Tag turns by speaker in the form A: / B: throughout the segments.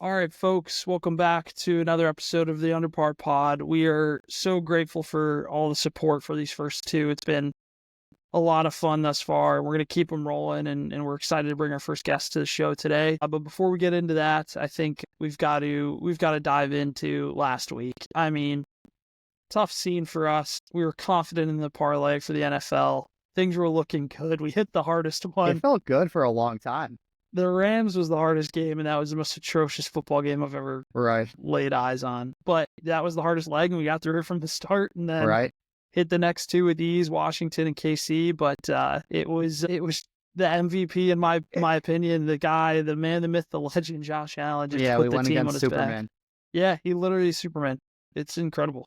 A: All right, folks, welcome back to another episode of the UNDR PAR pod. We are so grateful for all the support for these first two. It's been a lot of fun thus far. We're going to keep them rolling, and we're excited to bring our first guest to the show today. But before we get into that, I think we've got to dive into last week. I mean, tough scene for us. We were confident in the parlay for the NFL. Things were looking good. We hit the hardest one.
B: It felt good for a long time.
A: The Rams was the hardest game, and that was the most atrocious football game I've ever laid eyes on. But that was the hardest leg, and we got through it from the start, and then hit the next two with ease, Washington and KC. But it was the MVP in my opinion, the guy, the man, the myth, the legend, Josh Allen. Just put the team on his back. Yeah, he literally is Superman. It's incredible.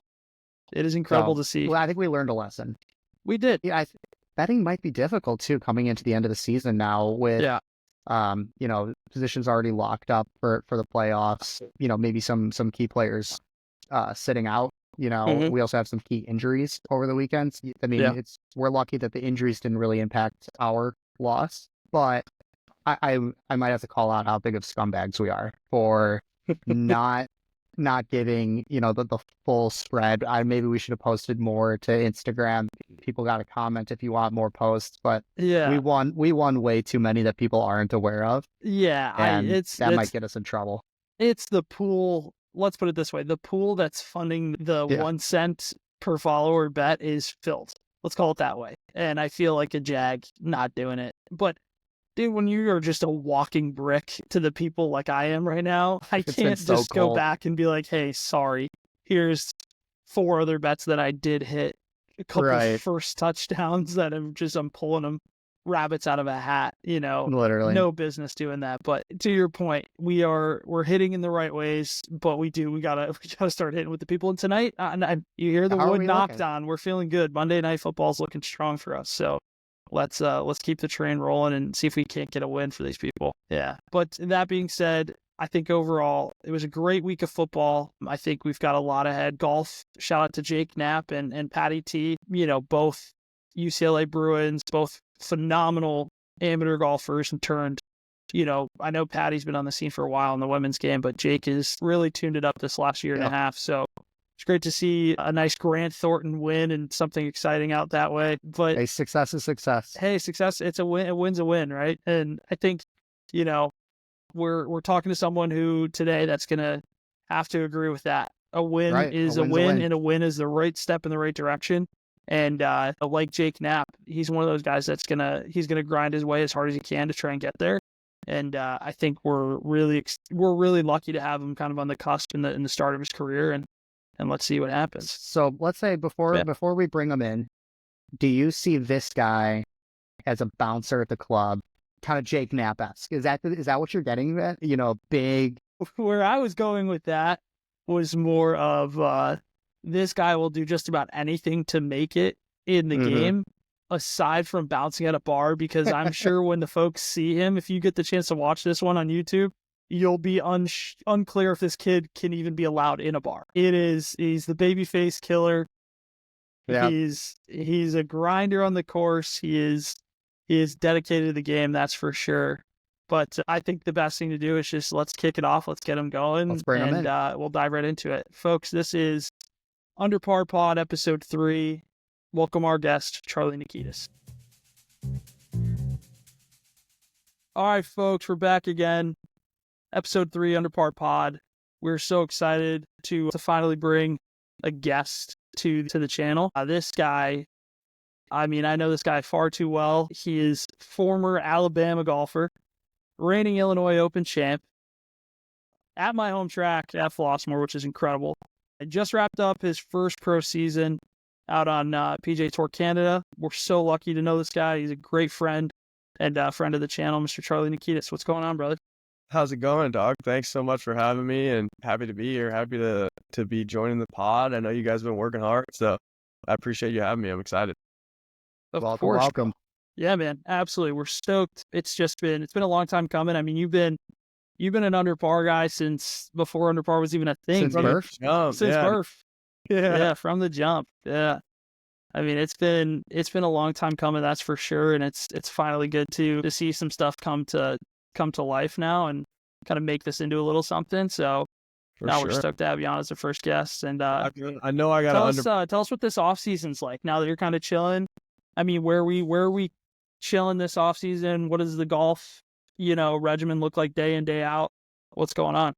A: It is incredible to see.
B: Well, I think we learned a lesson.
A: We did.
B: Yeah, betting might be difficult too coming into the end of the season now with positions already locked up for the playoffs, maybe some key players sitting out. We also have some key injuries over the weekends. I mean, we're lucky that the injuries didn't really impact our loss, but I might have to call out how big of scumbags we are for not giving, the full spread. Maybe we should have posted more to Instagram. People got to comment if you want more posts, but we won way too many that people aren't aware of.
A: Yeah.
B: And that might get us in trouble.
A: It's the pool. Let's put it this way. The pool that's funding the 1 cent per follower bet is filled. Let's call it that way. And I feel like a jag not doing it. But dude, when you are just a walking brick to the people like I am right now, I can't just go back and be like, hey, sorry, here's 4 other bets that I did hit. A couple of first touchdowns that I'm pulling them rabbits out of a hat,
B: Literally.
A: No business doing that. But to your point, we're hitting in the right ways, but we gotta start hitting with the people. And tonight, you hear the wood knocked on. We're feeling good. Monday Night Football's looking strong for us. So let's keep the train rolling and see if we can't get a win for these people. Yeah. But that being said, I think overall it was a great week of football. I think we've got a lot ahead. Golf, shout out to Jake Knapp and Patty T, both UCLA Bruins, both phenomenal amateur golfers and turned, I know Patty's been on the scene for a while in the women's game, but Jake has really tuned it up this last year and a half. So it's great to see a nice Grant Thornton win and something exciting out that way. But
B: hey, success is success.
A: Hey, success, it's a win. A win's a win, right? And I think, we're talking to someone who today that's going to have to agree with that. A win is a win, and a win is the right step in the right direction. And like Jake Knapp, he's one of those guys he's gonna grind his way as hard as he can to try and get there. And I think we're really lucky to have him kind of on the cusp in the start of his career, and let's see what happens.
B: So let's say before we bring him in, do you see this guy as a bouncer at the club, kind of Jake Knapp-esque? Is that what you're getting at? Big.
A: Where I was going with that was more of this guy will do just about anything to make it in the game, aside from bouncing at a bar, because I'm sure when the folks see him, if you get the chance to watch this one on YouTube, you'll be unclear if this kid can even be allowed in a bar. He's the babyface killer. Yeah. He's a grinder on the course. He is dedicated to the game, that's for sure. But I think the best thing to do is just let's kick it off. Let's get him going.
B: Let's bring him in.
A: We'll dive right into it. Folks, this is UNDR PAR Pod, Episode 3. Welcome our guest, Charlie Nikitas. All right, folks, we're back again. Episode 3, UNDR PAR Pod. We're so excited to finally bring a guest to the channel. This guy, I know this guy far too well. He is former Alabama golfer, reigning Illinois Open champ, at my home track at Flossmoor, which is incredible. I just wrapped up his first pro season out on PGA Tour Canada. We're so lucky to know this guy. He's a great friend and friend of the channel, Mr. Charlie Nikitas. What's going on, brother?
C: How's it going, dog? Thanks so much for having me, and happy to be here. Happy to be joining the pod. I know you guys have been working hard, so I appreciate you having me. I'm excited.
A: Of course.
B: Welcome.
A: Yeah, man. Absolutely. We're stoked. It's been a long time coming. I mean, you've been an UNDR PAR guy since before UNDR PAR was even a thing.
B: Since birth?
A: Since birth. Yeah, from the jump. Yeah. I mean, it's been a long time coming, that's for sure. And it's finally good to see some stuff come to life now. And kind of make this into a little something. So now we're stoked to have you on as the first guest. And
C: I know I got
A: to tell us what this off season's like now that you're kind of chilling. I mean, where are we chilling this off season? What does the golf, regimen look like day in, day out? What's going on?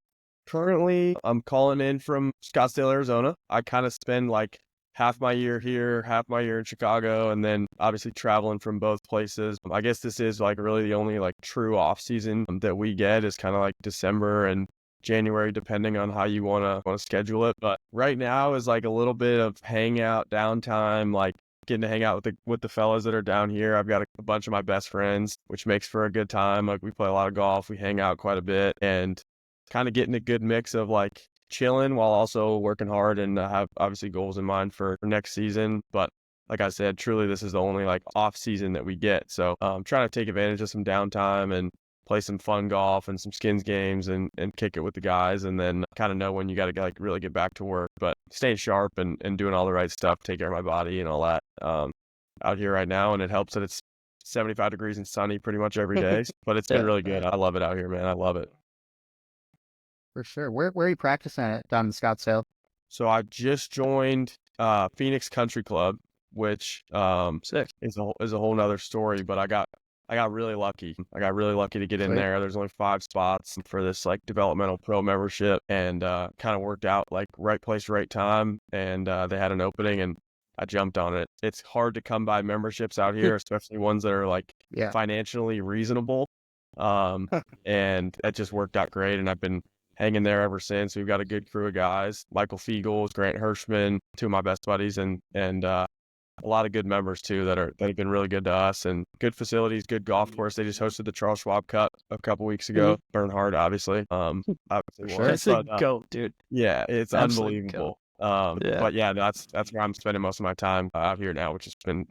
C: Currently, I'm calling in from Scottsdale, Arizona. I kind of spend like half my year here, half my year in Chicago, and then obviously traveling from both places. I guess this is like really the only like true off season that we get is kind of like December and January, depending on how you want to schedule it. But right now is like a little bit of hangout downtime, like getting to hang out with the fellas that are down here. I've got a bunch of my best friends, which makes for a good time. Like we play a lot of golf, we hang out quite a bit, and kind of getting a good mix of like chilling while also working hard, and have obviously goals in mind for next season. But like I said, truly this is the only like off season that we get. So I'm trying to take advantage of some downtime and play some fun golf and some skins games and kick it with the guys, and then kind of know when you got to like really get back to work, but staying sharp and doing all the right stuff, take care of my body and all that out here right now. And it helps that it's 75 degrees and sunny pretty much every day, but it's been really good. I love it out here, man. I love it.
B: For sure. Where are you practicing at down in Scottsdale?
C: So I just joined Phoenix Country Club, which is a whole nother story, but I got really lucky. I got really lucky to get in there. There's only 5 spots for this like developmental pro membership, and kind of worked out like right place, right time. And they had an opening and I jumped on it. It's hard to come by memberships out here, especially ones that are like financially reasonable. And that just worked out great. And I've been hanging there ever since. We've got a good crew of guys, Michael Fiegels, Grant Hirschman, 2 of my best buddies, and a lot of good members too that have been really good to us, and good facilities, good golf course. They just hosted the Charles Schwab Cup a couple weeks ago. Bernhard, obviously.
A: That's a goat, dude.
C: Yeah, it's unbelievable. But yeah, that's where I'm spending most of my time out here now, which has been.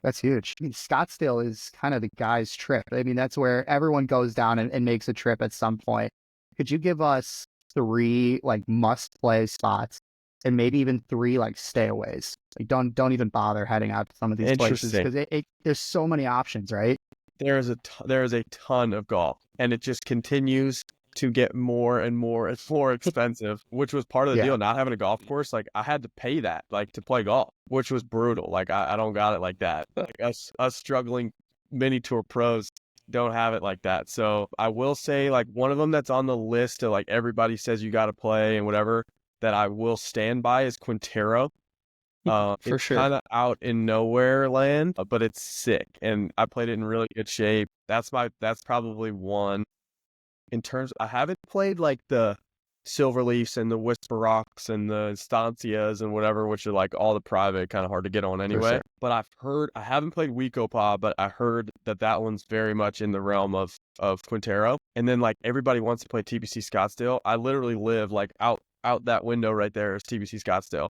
B: That's huge. I mean, Scottsdale is kind of the guy's trip. I mean, that's where everyone goes down and makes a trip at some point. Could you give us 3 like must play spots? And maybe even 3 like stayaways. Like don't even bother heading out to some of these places because there's so many options, right?
C: There is a ton of golf, and it just continues to get more and more and more expensive, which was part of the deal. Not having a golf course, like I had to pay that like to play golf, which was brutal. Like I don't got it like that. Like us struggling mini tour pros don't have it like that. So I will say like one of them that's on the list of like everybody says you got to play and whatever, that I will stand by is Quintero.
A: For
C: it's
A: sure.
C: Kind of out in nowhere land, but it's sick, and I played it in really good shape. That's probably one. In terms, I haven't played like the Silverleafs and the Whisper Rocks and the Estancias and whatever, which are like all the private, kind of hard to get on anyway.
B: Sure.
C: But I haven't played Weekopa, but I heard that one's very much in the realm of Quintero. And then like everybody wants to play TPC Scottsdale. I literally live like out that window right there is TBC Scottsdale.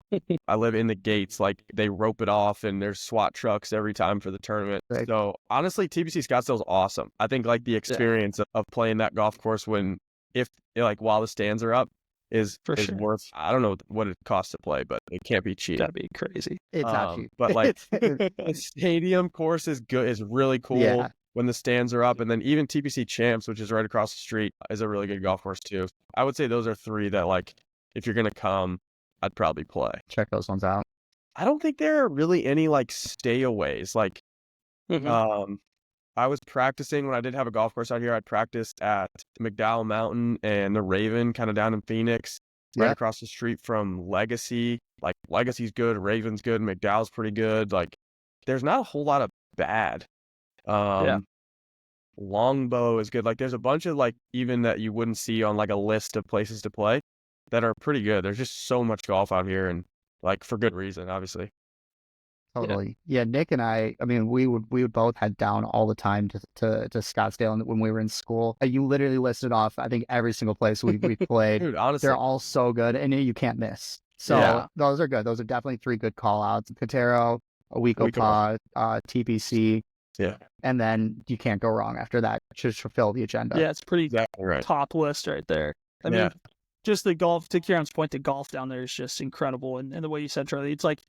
C: I live in the gates, like they rope it off, and there's SWAT trucks every time for the tournament. Right. So honestly, TBC Scottsdale is awesome. I think like the experience of playing that golf course while the stands are up is worth. I don't know what it costs to play, but it can't be cheap.
A: That'd be crazy.
B: It's not cheap.
C: But like the stadium course is good, is really cool. When the stands are up, and then even TPC Champs, which is right across the street, is a really good golf course too. I would say those are 3 that like, if you're going to come, I'd probably play.
B: Check those ones out.
C: I don't think there are really any like stayaways. Like, I was practicing when I did have a golf course out here. I practiced at McDowell Mountain and the Raven, kind of down in Phoenix, right across the street from Legacy. Like Legacy's good, Raven's good, McDowell's pretty good. Like, there's not a whole lot of bad. Longbow is good. Like there's a bunch of like even that you wouldn't see on like a list of places to play that are pretty good. There's just so much golf out here, and like for good reason, obviously.
B: Totally. Yeah, Nick and I mean, we would both head down all the time to Scottsdale when we were in school. You literally listed off, I think, every single place we played.
C: Dude, honestly,
B: they're all so good, and you can't miss. So those are good. Those are definitely 3 good call outs. Quintero, Weekopa, TPC.
C: Yeah.
B: And then you can't go wrong after that. Just fulfill the agenda.
A: Yeah, it's pretty top list right there. I mean, just the golf, to Kieran's point, the golf down there is just incredible. And the way you said, Charlie, it's like,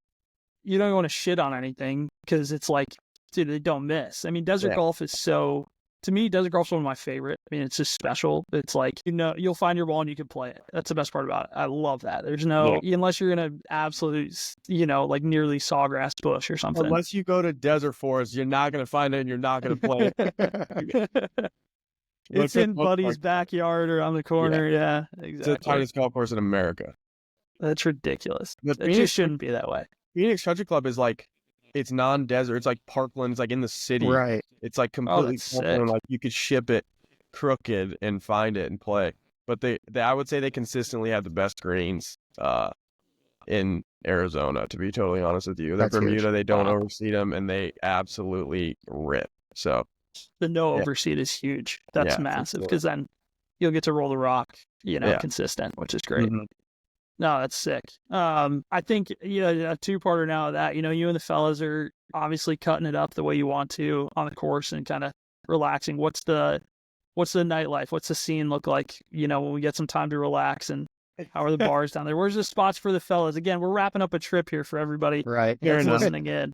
A: you don't want to shit on anything because it's like, dude, they don't miss. I mean, desert golf is so to me, desert golf's one of my favorite. I mean, it's just special. It's like, you'll find your ball and you can play it. That's the best part about it. I love that. There's unless you're in an absolute, like nearly sawgrass bush or something.
C: Unless you go to desert forest, you're not going to find it and you're not going to play it.
A: It's in Buddy's backyard or on the corner. Yeah, exactly.
C: It's the tightest golf course in America.
A: That's ridiculous. It just shouldn't be that way.
C: Phoenix Country Club is like, it's non-desert. It's like Parkland. It's like in the city.
B: Right.
C: It's like completely Parkland. Like you could ship it crooked and find it and play. But they I would say they consistently have the best greens in Arizona, to be totally honest with you. That Bermuda, huge. They don't overseed them, and they absolutely rip. So
A: the overseed is huge. That's massive, because then you'll get to roll the rock, consistent, which is great. Mm-hmm. No, that's sick. I think, a two-parter now of that, you and the fellas are obviously cutting it up the way you want to on the course and kind of relaxing. What's the nightlife? What's the scene look like, when we get some time to relax, and how are the bars down there? Where's the spots for the fellas? Again, we're wrapping up a trip here for everybody
B: that's
A: listening in,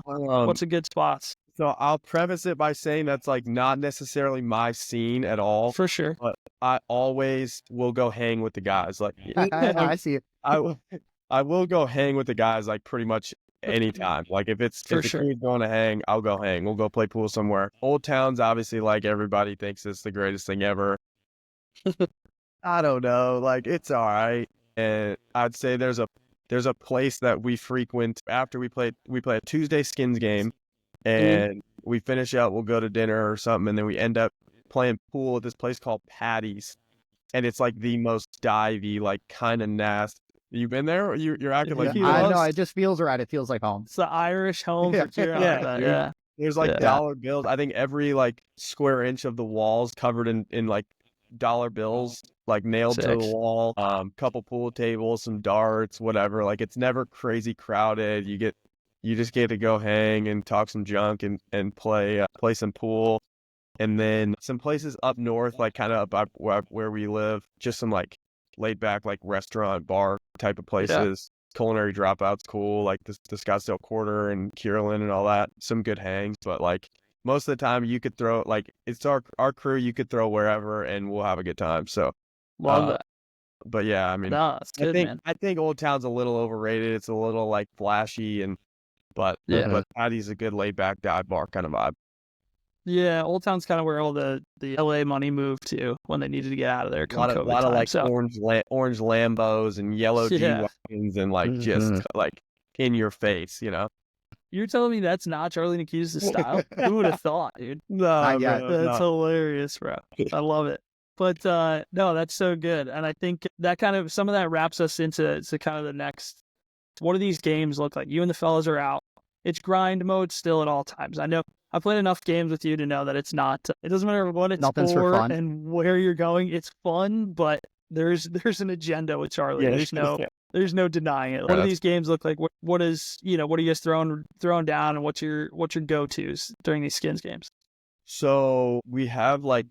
A: what's a good spots?
C: So I'll preface it by saying that's like not necessarily my scene at all.
A: For sure.
C: But I always will go hang with the guys. Like
B: I see it.
C: I will go hang with the guys like pretty much anytime. Like if the team's going to hang, I'll go hang. We'll go play pool somewhere. Old Town's obviously like everybody thinks it's the greatest thing ever. I don't know. Like it's all right. And I'd say there's a place that we frequent after we play a Tuesday skins game. And we finish out, we'll go to dinner or something, and then we end up playing pool at this place called Patty's. And it's like the most divey, like kind of nasty. You been there? Or you're acting like you
B: I know, it just feels right. It feels like home.
A: It's the Irish home for
C: yeah. There's like dollar bills. I think every like square inch of the walls covered in like dollar bills, like nailed to the wall. Couple pool tables, some darts, whatever. Like it's never crazy crowded. You just get to go hang and talk some junk and play some pool. And then some places up north, like kind of up where we live, just some like laid back, like restaurant, bar type of places. Yeah. Culinary Dropout's cool, like the Scottsdale Quarter and Kierland and all that. Some good hangs, but like most of the time you could throw, like it's our crew, you could throw wherever and we'll have a good time. So
A: love that.
C: But yeah, I mean,
A: it's good, man.
C: I think Old Town's a little overrated. It's a little like flashy but Patty's a good laid back dive bar kind of vibe.
A: Yeah, Old Town's kind of where all the LA money moved to when they needed to get out of there.
C: A lot of like orange Lambos and yellow G-Wagons and like just like in your face,
A: You're telling me that's not Charlie Nikitas' style? Who would have thought, dude?
C: No,
A: that's hilarious, bro. I love it. But no, that's so good. And I think that kind of, some of that wraps us into kind of the next, what do these games look like? You and the fellas are out. It's grind mode still at all times. I know I've played enough games with you to know that it's not, it doesn't matter what it's for and where you're going. It's fun, but there's an agenda with Charlie. Yeah, there's no denying it. What do these games look like? What are you guys throwing down, and what's your go-tos during these skins games?
C: So we have like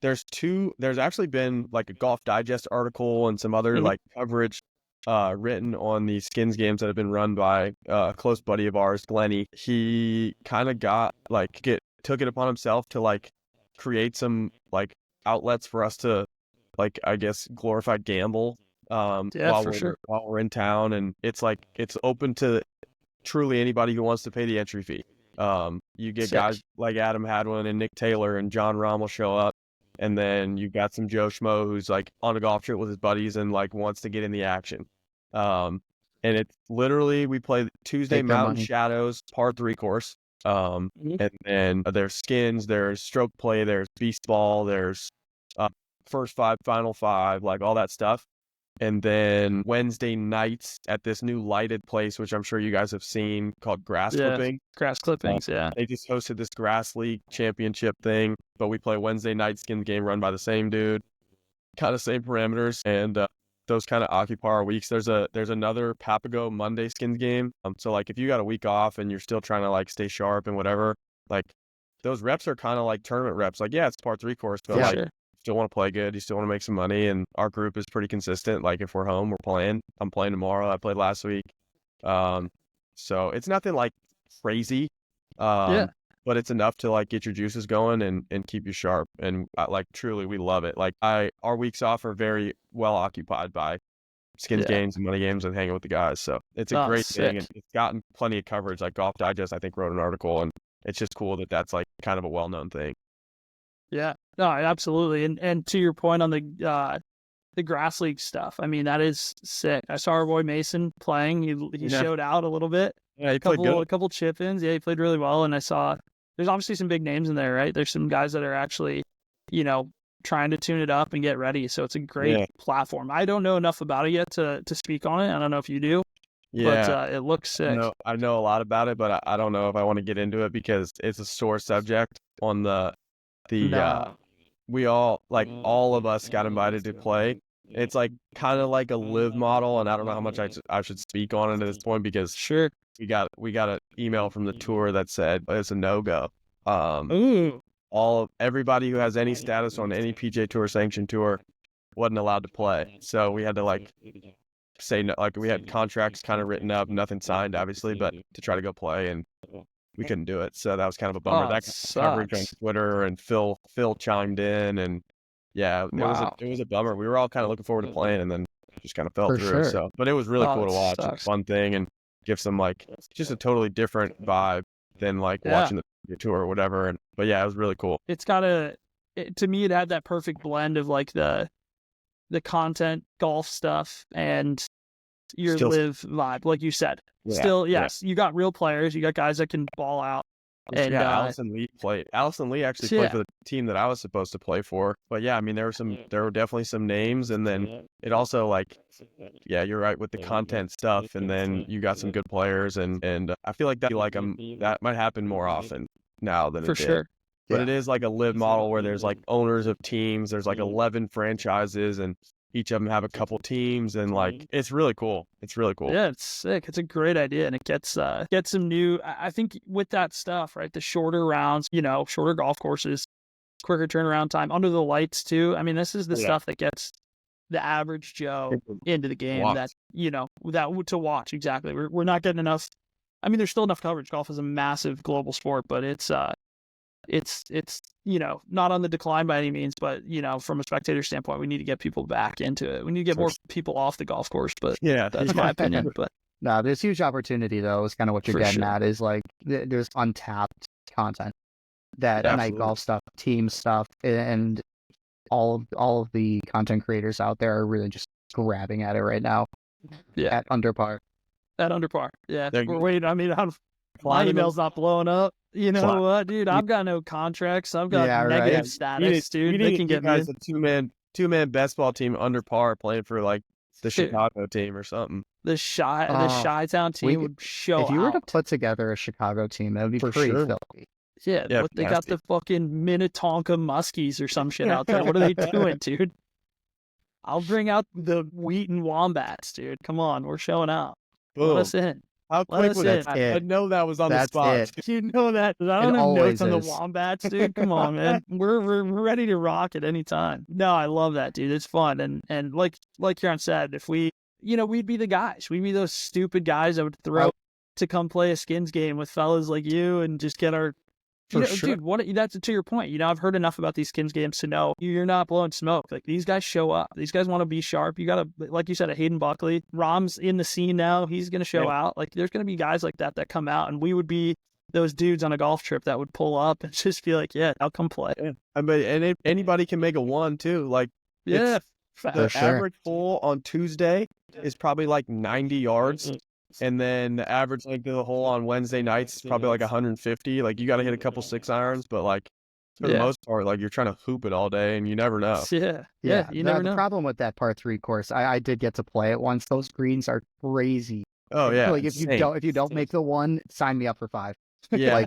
C: there's actually been like a Golf Digest article and some other like coverage written on the skins games that have been run by a close buddy of ours, Glenny. He kind of took it upon himself to like create some like outlets for us to like, I guess, glorified gamble while we're in town. And it's like, it's open to truly anybody who wants to pay the entry fee. You get guys like Adam Hadwin and Nick Taylor and John Rahm will show up. And then you got some Joe Schmo who's like on a golf trip with his buddies and like wants to get in the action. And it's literally, we play Tuesday Mountain Shadows par 3 course. And then there's skins, there's stroke play, there's beast ball, there's first 5, final 5, like all that stuff. And then Wednesday nights at this new lighted place, which I'm sure you guys have seen, called Grass Clipping.
A: Grass Clippings,
C: They just hosted this Grass League championship thing, but we play Wednesday night skin game run by the same dude, kind of same parameters, and those kind of occupy our weeks. There's another Papago Monday skins game. So like if you got a week off and you're still trying to like stay sharp and whatever, like those reps are kind of like tournament reps. Like it's par 3 course, but still want to play good. You still want to make some money, and our group is pretty consistent. Like if we're home, we're playing. I'm playing tomorrow. I played last week. So it's nothing like crazy. but it's enough to like get your juices going and keep you sharp. And like truly, we love it. Like our weeks off are very well occupied by skins games and money games and hanging with the guys. So it's a great thing, and it's gotten plenty of coverage. Like Golf Digest, I think, wrote an article, and it's just cool that that's like kind of a well-known thing.
A: Yeah, no, absolutely. And to your point on the grass league stuff, I mean, that is sick. I saw our boy Mason playing. He showed out a little bit.
C: Yeah, he played good.
A: A couple chip-ins. Yeah, he played really well. And I saw there's obviously some big names in there, right? There's some guys that are actually, trying to tune it up and get ready. So it's a great platform. I don't know enough about it yet to speak on it. I don't know if you do. Yeah, but it looks sick.
C: I know a lot about it, but I don't know if I want to get into it because it's a sore subject on we all, like all of us got invited to play. It's like kind of like a live model, and I don't know how much I should speak on it at this point because we got an email from the tour that said it's a no-go. Everybody who has any status on any PGA Tour sanctioned tour wasn't allowed to play. So we had to like say no, like we had contracts kind of written up, nothing signed obviously, but to try to go play, and we couldn't do it. So that was kind of a bummer. That coverage on Twitter, and Phil chimed in, and it was a bummer. We were all kind of looking forward to playing, and then just kind of fell through. Sure. So, but it was really cool to watch. It's a fun thing, and give some like just a totally different vibe than like watching the tour or whatever. But yeah, it was really cool.
A: It's to me, it had that perfect blend of like the content golf stuff and your live vibe, like you said. You got real players, you got guys that can ball out. And
C: Allison Lee played. Allison Lee actually played for the team that I was supposed to play for. But yeah, I mean, there were definitely some names, and then it also like, you're right with the content stuff, and then you got some good players, and I feel like that might happen more often now than it did.
A: Sure.
C: But it is like a live model where there's like owners of teams. There's like 11 franchises, and each of them have a couple teams, and like it's really cool. It's really cool.
A: Yeah, it's sick. It's a great idea, and it gets some new. I think with that stuff, right? The shorter rounds, shorter golf courses, quicker turnaround time, under the lights too. I mean, this is the stuff that gets the average Joe into the game. That to watch exactly. We're not getting enough. I mean, there's still enough coverage. Golf is a massive global sport, but it's not on the decline by any means, but from a spectator standpoint, we need to get people back into it. We need to get more people off the golf course, but that's my opinion. But
B: no, there's huge opportunity though. Is kind of what you're getting at. Is like there's untapped content that night golf stuff, team stuff, and all of the content creators out there are really just grabbing at it right now.
A: Yeah,
B: at under par.
A: Yeah, we're waiting. I mean, my email's not blowing up. You know what, dude? I've got no contracts. I've got negative status, dude. They can get
C: guys a two-man best ball team under par playing for like the Chicago team or something.
A: The Chi-Town team would show.
B: If you were to put together a Chicago team, that would be pretty filthy.
A: Yeah, but they got the fucking Minnetonka Muskies or some shit out there. What are they doing, dude? I'll bring out the Wheaton Wombats, dude. Come on, we're showing out.
C: Boom.
A: Let us in.
C: How quick was it? I know that was on the spot.
A: You know that. I don't have notes on the Wombats, dude. Come on, man. We're ready to rock at any time. No, I love that, dude. It's fun. And like Kieran said, if we, we'd be the guys. We'd be those stupid guys that would throw to come play a skins game with fellas like you and just get our... Dude, that's to your point. I've heard enough about these skins games to know you're not blowing smoke. Like, these guys show up. These guys want to be sharp. You got to, like you said, a Hayden Buckley. Rom's in the scene now. He's going to show out. Like, there's going to be guys like that come out, and we would be those dudes on a golf trip that would pull up and just be like, I'll come play.
C: Yeah. I mean, and anybody can make a one too. Like, the average hole on Tuesday is probably like 90 yards. And then the average length of the hole on Wednesday nights is probably like 150. Like, you got to hit a couple 6-irons, but like for the most part, like, you're trying to hoop it all day, and you never know.
A: Yeah. You never know.
B: The problem with that par 3 course, I did get to play it once. Those greens are crazy.
C: Oh yeah.
B: Like, if you don't make the one, sign me up for 5.
C: Yeah.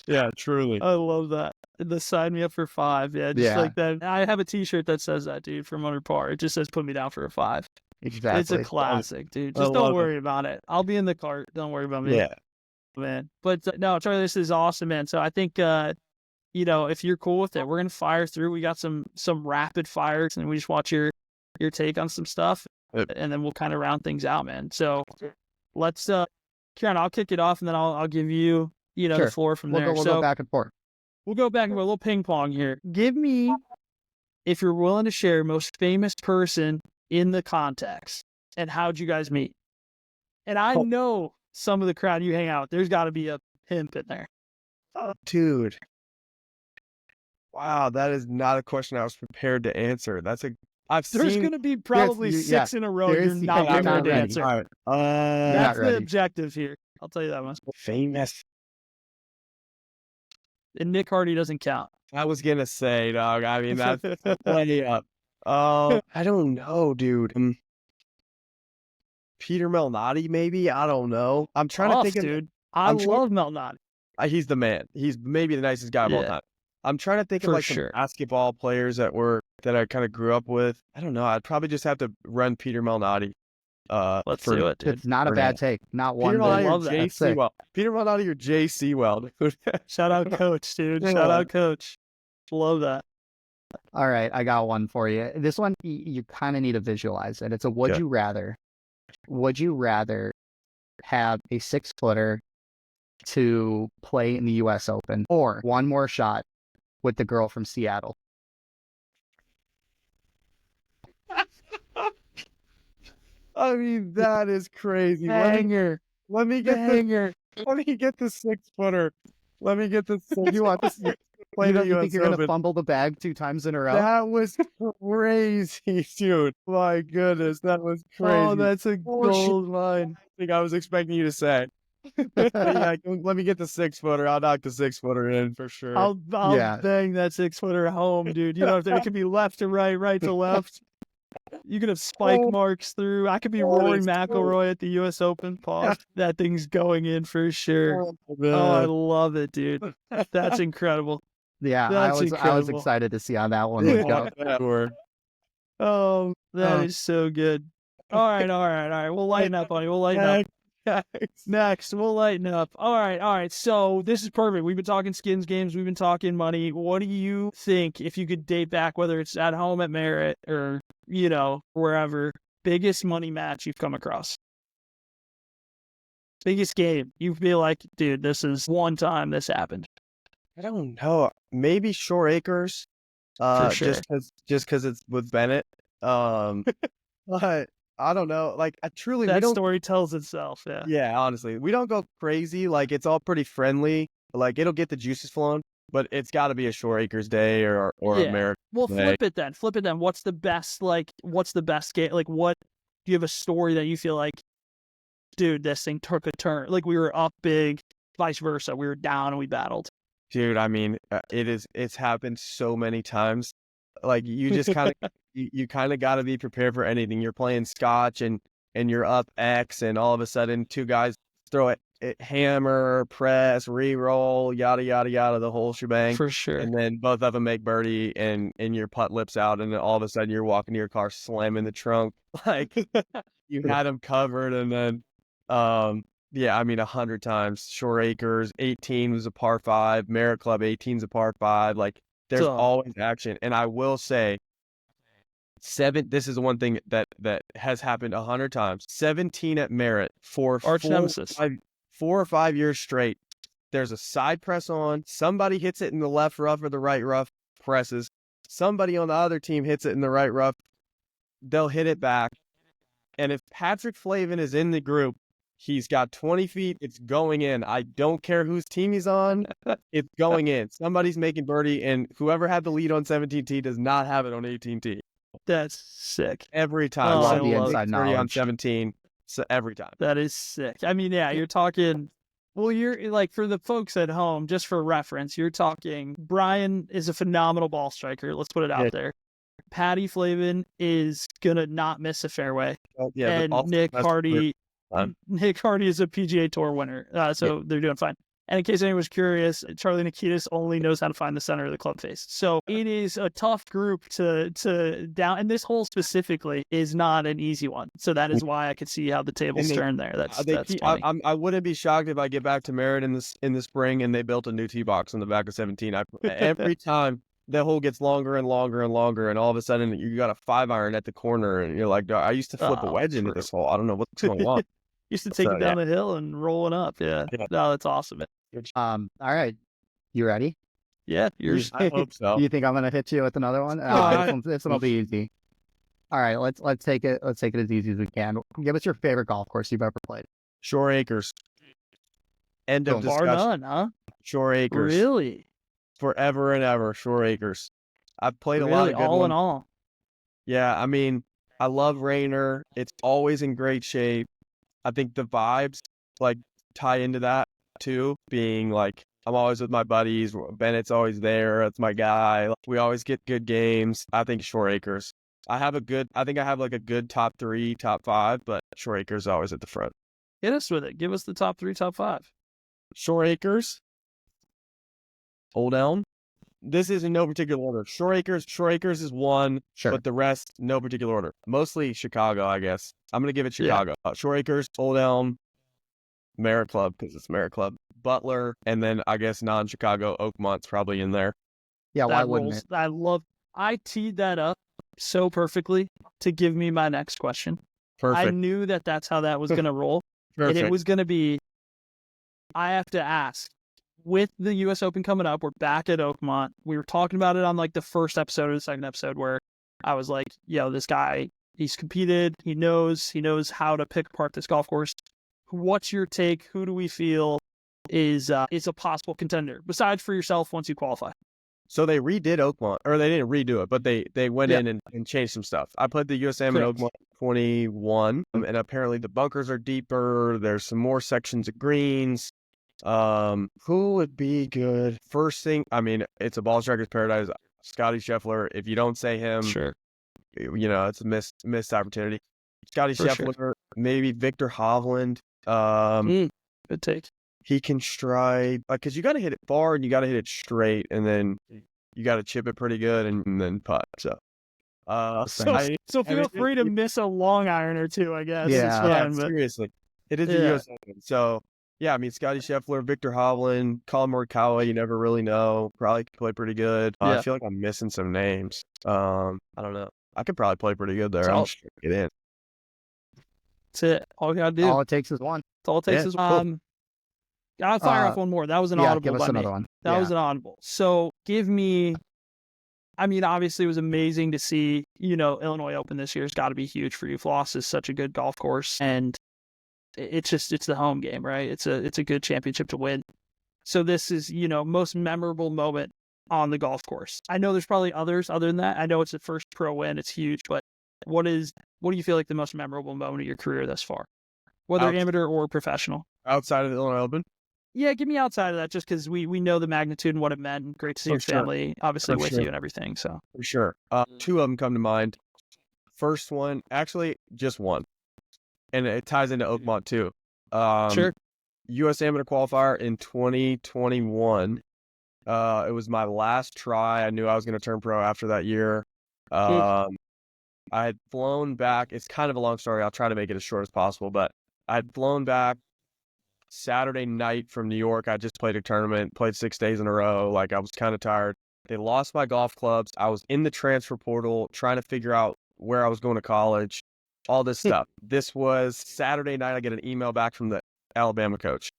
C: Yeah. Truly.
A: I love that. The sign me up for 5. Yeah. Just like that. I have a T-shirt that says that, dude, from under par. It just says put me down for a 5.
B: Exactly.
A: It's a classic, dude. Just don't worry about it. I'll be in the cart. Don't worry about me.
C: Yeah.
A: Man. But no, Charlie, this is awesome, man. So I think, if you're cool with it, we're going to fire through. We got some rapid fires, and we just watch your take on some stuff, and then we'll kind of round things out, man. So let's, Kieran, I'll kick it off, and then I'll give you the floor from there.
B: We'll go back and forth.
A: We'll go back and forth, a little ping pong here. Give me, if you're willing to share, most famous person in the context, and how'd you guys meet? And I know some of the crowd you hang out with, there's got to be a pimp in there.
C: Dude. Wow, that is not a question I was prepared to answer. There's going to
A: be probably 6 in a row you're not prepared to answer.
C: All right.
A: That's the objective here. I'll tell you that much.
C: Famous.
A: And Nick Hardy doesn't count.
C: I was going to say, dog. I mean, that's plenty up. I don't know, dude. Peter Malnati, maybe? I don't know. I'm trying to think of...
A: dude. I love Malnati.
C: He's the man. He's maybe the nicest guy of all time. I'm trying to think of some basketball players that I kind of grew up with. I don't know. I'd probably just have to run Peter Malnati.
A: Let's do it, dude.
B: It's not a bad take. Not one.
C: Peter Malnati or Jay Sewell. Peter Malnati or Jay Sewell.
A: Shout out, Coach, dude. Shout out, Coach. Love that.
B: All right, I got one for you. This one, you kind of need to visualize it. It's a would you rather. Would you rather have a 6-footer to play in the U.S. Open or one more shot with the girl from Seattle?
C: I mean, that is crazy.
A: Hanger.
C: Let me get the 6-footer. Let me get the 6-footer.
B: You want this?
C: Play
B: you
C: the
B: think
C: US
B: you're going to
C: Open.
B: fumble the bag 2 times in a row?
C: That was crazy, dude. My goodness, that was crazy.
A: Oh, that's a gold line.
C: I think I was expecting you to say. Let me get the 6-footer. I'll knock the 6-footer in for sure.
A: I'll bang that 6-footer home, dude. You know, it could be left to right, right to left. You could have spike marks through. I could be Rory McIlroy at the U.S. Open. Pause. That thing's going in for sure. Oh, I love it, dude. That's incredible.
B: Yeah, I was excited to see how that one would go.
A: Oh, that is so good. All right. We'll lighten up on you. We'll lighten up. Next, we'll lighten up. All right. So this is perfect. We've been talking skins games. We've been talking money. What do you think, if you could date back, whether it's at home at Merritt or, wherever, biggest money match you've come across? Biggest game. You feel like, dude, this is one time this happened.
C: I don't know. Maybe Shore Acres.
A: For sure.
C: Just because it's with Bennett. But I don't know. Like,
A: that story tells itself. Yeah.
C: Yeah, honestly, we don't go crazy. Like, it's all pretty friendly. Like, it'll get the juices flowing, but it's got to be a Shore Acres day or a Merritt.
A: Well,
C: day.
A: flip it then. What's the best game? Like, what do you have a story that you feel like, dude, this thing took a turn? Like, we were up big, vice versa. We were down and we battled.
C: Dude, I mean, it's happened so many times. Like, you just kind of you kind of got to be prepared for anything. You're playing scotch and you're up X, and all of a sudden 2 guys throw it hammer, press, re-roll, yada yada yada, the whole shebang.
A: For sure.
C: And then both of them make birdie, and your putt lips out, and then all of a sudden you're walking to your car, slamming the trunk. Like, you had them covered, and then yeah, I mean, 100 times. Shore Acres 18 was a par 5. Merritt Club 18 is a par 5. Like, there's always action. And I will say, this is the one thing that has happened 100 times. 17 at Merritt for 4 or 5 years straight. There's a side press on. Somebody hits it in the left rough or the right rough, presses. Somebody on the other team hits it in the right rough. They'll hit it back. And if Patrick Flavin is in the group, he's got 20 feet. It's going in. I don't care whose team he's on. It's going in. Somebody's making birdie, and whoever had the lead on 17T does not have it on 18T.
A: That's sick.
C: Every time.
B: I love the inside knowledge.
C: On 17, so every time.
A: That is sick. I mean, yeah, you're talking... Well, you're like, for the folks at home, just for reference, you're talking Brian is a phenomenal ball striker. Let's put it out there. Patty Flavin is going to not miss a fairway. And Nick Hardy... Nick Hardy is a PGA Tour winner, so they're doing fine. And in case anyone was curious, Charlie Nikitas only knows how to find the center of the club face. So it is a tough group to down, and this hole specifically is not an easy one. So that is why I could see how the tables turn there. That's funny.
C: I wouldn't be shocked if I get back to Merritt in the spring and they built a new tee box in the back of 17. Every time that hole gets longer and longer and longer, and all of a sudden you got a 5-iron at the corner, and you're like, I used to flip a wedge into this hole. I don't know what's going on.
A: Used to take it down the hill and rolling up. Yeah. No, that's awesome.
B: All right. You ready?
A: Yeah,
C: I hope so.
B: You think I'm gonna hit you with another one? This one will be easy. All right, let's take it as easy as we can. Give us your favorite golf course you've ever played.
C: Shore Acres. End of discussion.
A: Bar none, huh?
C: Shore Acres.
A: Really?
C: Forever and ever, Shore Acres. I've played a lot of good
A: all
C: ones.
A: in all.
C: Yeah, I mean, I love Rainer. It's always in great shape. I think the vibes like tie into that too, being like I'm always with my buddies. Bennett's always there. That's my guy. We always get good games. I think Shore Acres. I think I have like a good top 3, top 5, but Shore Acres is always at the front.
A: Hit us with it. Give us the top 3, top 5.
C: Shore Acres, Old Elm. This is in no particular order. Shore Acres is one,
B: sure,
C: but the rest, no particular order. Mostly Chicago, I guess. I'm going to give it Chicago. Yeah. Shore Acres, Old Elm, Merit Club, because it's Merit Club, Butler, and then I guess non-Chicago, Oakmont's probably in there.
B: Yeah, why wouldn't it?
A: I teed that up so perfectly to give me my next question.
C: Perfect.
A: I knew that's how that was going to roll.
C: Perfect.
A: And it was going to be, I have to ask, with the U.S. Open coming up, we're back at Oakmont. We were talking about it on like the first episode or the second episode where I was like, yo, this guy, he's competed. He knows how to pick apart this golf course. What's your take? Who do we feel is a possible contender besides for yourself once you qualify?
C: So they redid Oakmont, or they didn't redo it, but they went in and changed some stuff. I put the USM in Oakmont 21, and apparently the bunkers are deeper. There's some more sections of greens. Who would be good? First thing, I mean, it's a ball striker's paradise. Scotty Scheffler. If you don't say him,
A: sure,
C: it's a missed opportunity. Scotty Scheffler, maybe Victor Hovland.
A: Good take.
C: He can stride, because you got to hit it far and you got to hit it straight, and then you got to chip it pretty good and then putt. So
A: feel free to miss a long iron or two, I guess.
C: Yeah, seriously. It is the US Open. So, yeah, I mean, Scotty Scheffler, Victor Hovland, Colin Morikawa, you never really know. Probably could play pretty good. I feel like I'm missing some names. I don't know. I could probably play pretty good there. I'm just get in.
A: That's it. All you got to do.
B: All it takes is one.
A: That's all it takes is one. I'll fire off one more. That was an audible.
B: Give us another one.
A: That was an audible. So give me, I mean, obviously it was amazing to see, Illinois Open this year has got to be huge for you. Floss is such a good golf course, and it's the home game, right? It's a good championship to win. So this is, most memorable moment on the golf course. I know there's probably others other than that. I know it's the first pro win. It's huge, but what do you feel like the most memorable moment of your career thus far? Whether amateur or professional.
C: Outside of the Illinois Open?
A: Yeah, give me outside of that, just because we know the magnitude and what it meant. And great to see your family, obviously, with you and everything. So
C: for sure, 2 of them come to mind. First one, actually, just one, and it ties into Oakmont too.
A: Sure.
C: U.S. Amateur Qualifier in 2021. It was my last try. I knew I was going to turn pro after that year. I had flown back. It's kind of a long story. I'll try to make it as short as possible, but I had flown back Saturday night from New York. I just played a tournament, played 6 days in a row. Like, I was kind of tired. They lost my golf clubs. I was in the transfer portal trying to figure out where I was going to college, all this stuff. This was Saturday night. I get an email back from the Alabama coach.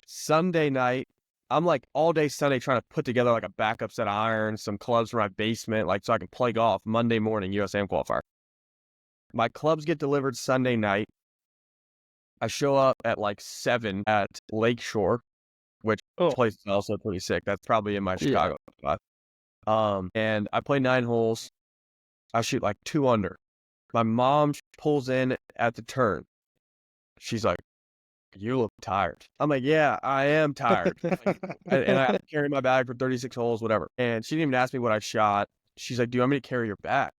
C: Sunday night, I'm like all day Sunday trying to put together like a backup set of irons, some clubs for my basement, like so I can play golf. Monday morning, USAM qualifier. My clubs get delivered Sunday night. I show up at like 7 at Lakeshore, which place is also pretty sick. That's probably in my Chicago spot. And I play 9 holes. I shoot like 2 under. My mom pulls in at the turn. She's like, "You look tired." I'm like, "Yeah, I am tired." and I carry my bag for 36 holes, whatever. And she didn't even ask me what I shot. She's like, "Do you want me to carry your bag?"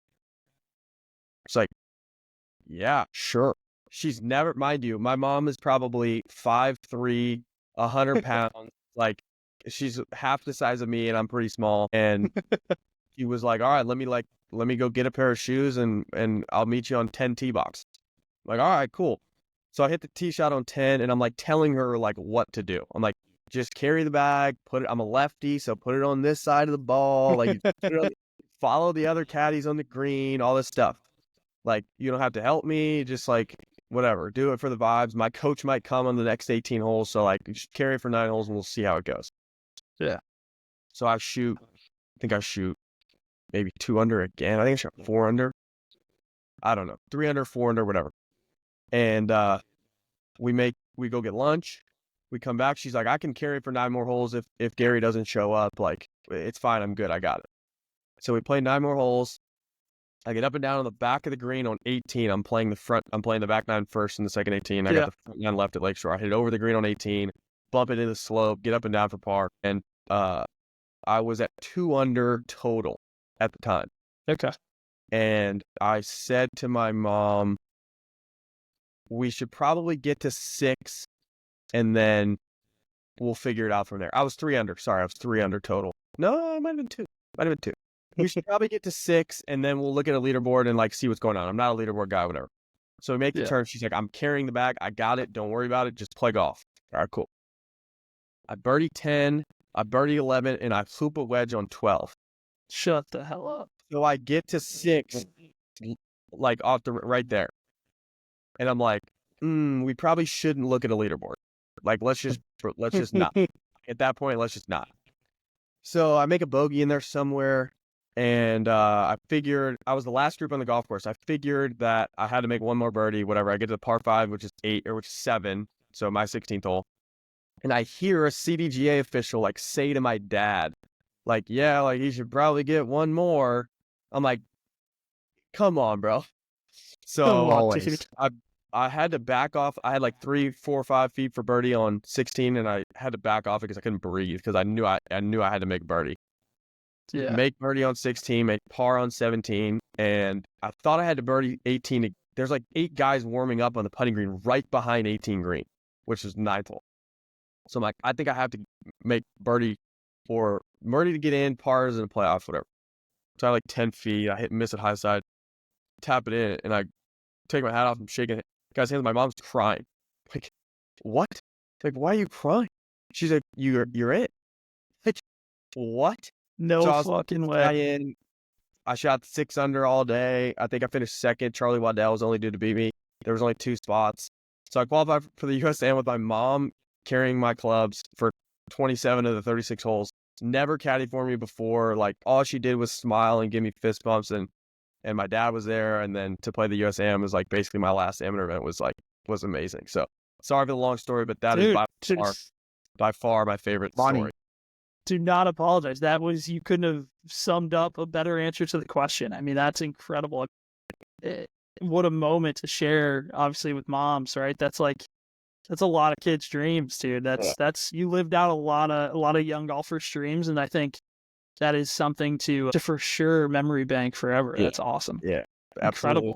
C: It's like, "Yeah, sure." She's never, mind you, my mom is probably 5'3", 100 pounds. Like, she's half the size of me, and I'm pretty small. And she was like, "All right, let me go get a pair of shoes, and I'll meet you on 10 tee box." I'm like, "All right, cool." So I hit the tee shot on 10, and I'm like telling her like what to do. I'm like, "Just carry the bag, I'm a lefty, so put it on this side of the ball. Like, follow the other caddies on the green, all this stuff. Like, you don't have to help me. Just like, whatever, do it for the vibes. My coach might come on the next 18 holes, so like just carry it for 9 holes and we'll see how it goes.
A: Yeah.
C: So I shoot maybe 2 under again. I think I shot 4 under. I don't know, 3 under, 4 under, whatever. And we go get lunch. We come back. She's like, I can carry for 9 more holes if Gary doesn't show up. Like, it's fine. I'm good. I got it. So we play 9 more holes. I get up and down on the back of the green on 18. I'm playing the back 9 first and the second 18. I got the front 9 left at Lakeshore. I hit it over the green on 18, bump it into the slope, get up and down for par. And I was at 2 under total at the time.
A: Okay.
C: And I said to my mom, we should probably get to 6 and then we'll figure it out from there. I was 3 under. Sorry, I was 3 under total. No, it might have been 2. We should probably get to 6 and then we'll look at a leaderboard and like see what's going on. I'm not a leaderboard guy, whatever. So we make the turn. She's like, I'm carrying the bag. I got it. Don't worry about it. Just play golf. All right, cool. I birdie 10, I birdie 11, and I hoop a wedge on 12.
A: Shut the hell up.
C: So I get to 6, like off the right there. And I'm like, we probably shouldn't look at a leaderboard. Like, let's just not. At that point, let's just not. So I make a bogey in there somewhere. And I figured I was the last group on the golf course. I figured that I had to make 1 more birdie, whatever. I get to the par 5, which is 7. So my 16th hole. And I hear a CDGA official like say to my dad, like, yeah, like you should probably get 1 more. I'm like, come on, bro. So I had to back off. I had like 3, 4, 5 feet for birdie on 16, and I had to back off because I couldn't breathe because I knew I had to make birdie.
A: Yeah.
C: Make birdie on 16, make par on 17, and I thought I had to birdie 18. There's like 8 guys warming up on the putting green right behind 18 green, which is 9th hole. So I'm like, I think I have to make birdie to get in, pars in the playoffs, whatever. So I had like 10 feet. I miss it high side, tap it in, and I take my hat off. I'm shaking it. Guys' hands. My mom's crying. Like, what? Like, why are you crying? She's like, you're it. Like, what?
A: No fucking way.
C: I shot 6 under all day. I think I finished 2nd. Charlie Waddell was only due to beat me. There was only 2 spots. So I qualified for the USAM with my mom carrying my clubs for 27 of the 36 holes. Never caddied for me before. Like, all she did was smile and give me fist bumps, and my dad was there. And then to play the USAM was like basically my last amateur event was amazing. So sorry for the long story, but that is by far my favorite story.
A: Do not apologize. You couldn't have summed up a better answer to the question. I mean, that's incredible. What a moment to share, obviously, with moms, right? That's a lot of kids' dreams, dude. That's you lived out a lot of young golfers' dreams, and I think that is something to for sure memory bank forever. Yeah. That's awesome.
C: Yeah, absolutely.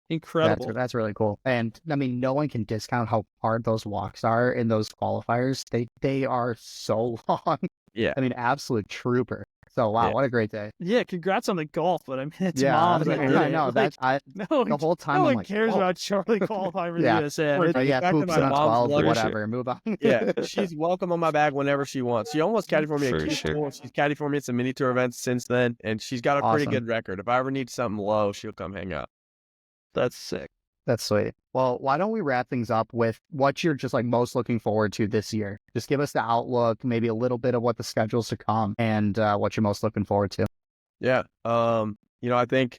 A: Incredible.
B: That's really cool. And I mean, no one can discount how hard those walks are in those qualifiers. They are so long.
C: Yeah.
B: I mean, absolute trooper. So wow, what a great day.
A: Yeah, congrats on the golf, but I mean, it's moms.
B: I know that. The whole time
A: no
B: I'm
A: one cares about Charlie qualifying for the USAM.
B: Poops on 12 or whatever. Move on.
C: Yeah, she's welcome on my bag whenever she wants. She almost caddied for me at Q4. She's caddied for me at some mini tour events since then, and she's got a pretty good record. If I ever need something low, she'll come hang out.
A: That's sick.
B: That's sweet. Well, why don't we wrap things up with what you're just like most looking forward to this year? Just give us the outlook, maybe a little bit of what the schedule's to come, and what you're most looking forward to.
C: Yeah. I think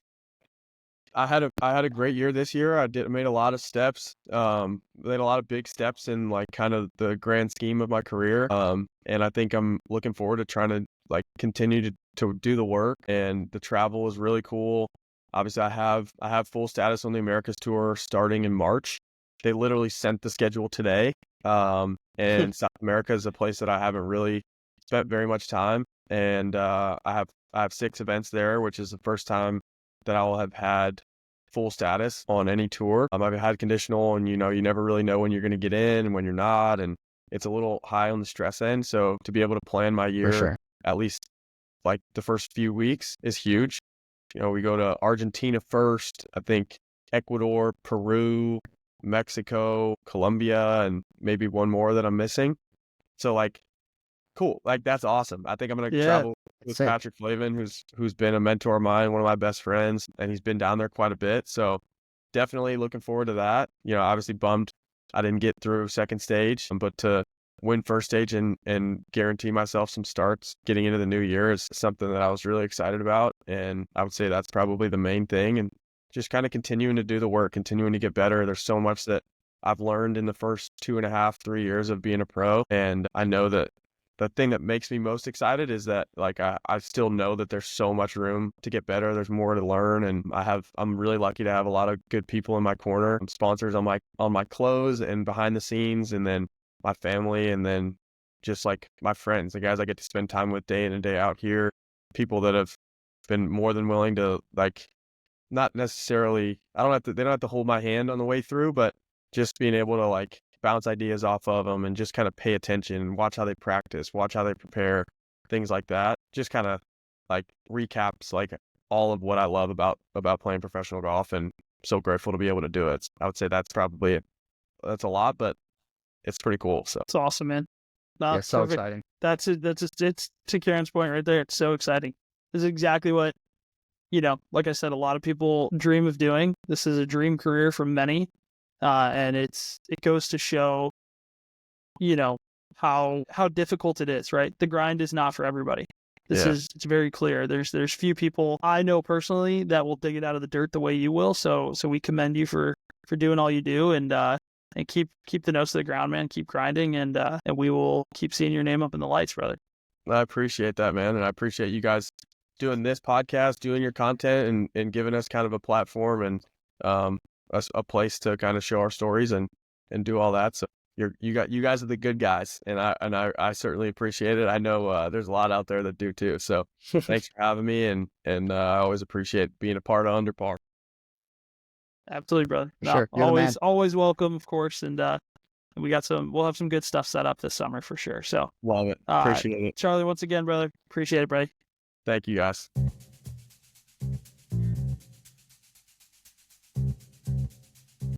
C: I had a great year this year. I made a lot of steps. Made a lot of big steps in like kind of the grand scheme of my career. And I think I'm looking forward to trying to like continue to do the work, and the travel is really cool. Obviously, I have full status on the Americas tour starting in March. They literally sent the schedule today. And South America is a place that I haven't really spent very much time. And I have 6 events there, which is the first time that I will have had full status on any tour. I've had conditional, and you never really know when you're going to get in and when you're not, and it's a little high on the stress end. So to be able to plan my year, at least like the first few weeks, is huge. We go to Argentina first, I think Ecuador, Peru, Mexico, Colombia, and maybe one more that I'm missing. So like, cool. Like, that's awesome. I think I'm going to travel with Patrick Flavin, who's been a mentor of mine, one of my best friends, and he's been down there quite a bit. So definitely looking forward to that. You know, obviously bummed I didn't get through second stage, but to win first stage and guarantee myself some starts getting into the new year is something that I was really excited about. And I would say that's probably the main thing. And just kind of continuing to do the work, continuing to get better. There's so much that I've learned in the first 2.5, 3 years of being a pro. And I know that the thing that makes me most excited is that like I still know that there's so much room to get better. There's more to learn, and I'm really lucky to have a lot of good people in my corner, sponsors on my clothes and behind the scenes, and then my family, and then just like my friends, the guys I get to spend time with day in and day out here, people that have been more than willing to like not necessarily they don't have to hold my hand on the way through, but just being able to like bounce ideas off of them and just kind of pay attention and watch how they practice, watch how they prepare, things like that. Just kind of like recaps like all of what I love about playing professional golf, and I'm so grateful to be able to do it. I would say that's a lot, but it's pretty cool. So
A: it's awesome, man.
B: No, it's so exciting.
A: It's to Karen's point right there. It's so exciting. This is exactly what, you know, like I said, a lot of people dream of doing. This is a dream career for many. And it goes to show, you know, how difficult it is, right? The grind is not for everybody. It's very clear. There's few people I know personally that will dig it out of the dirt the way you will. So we commend you for doing all you do, and keep the nose to the ground, man. Keep grinding, and we will keep seeing your name up in the lights, brother.
C: I appreciate that, man. And I appreciate you guys doing this podcast, doing your content, and giving us kind of a platform and a place to kind of show our stories and do all that. So you guys are the good guys, and I certainly appreciate it. I know there's a lot out there that do too. So thanks for having me, and I always appreciate being a part of UNDR PAR.
A: Always, brother.
B: Sure.
A: Always welcome, of course. And we'll have some good stuff set up this summer for sure. So
C: love it. Appreciate it.
A: Charlie, once again, brother, appreciate it, buddy.
C: Thank you, guys.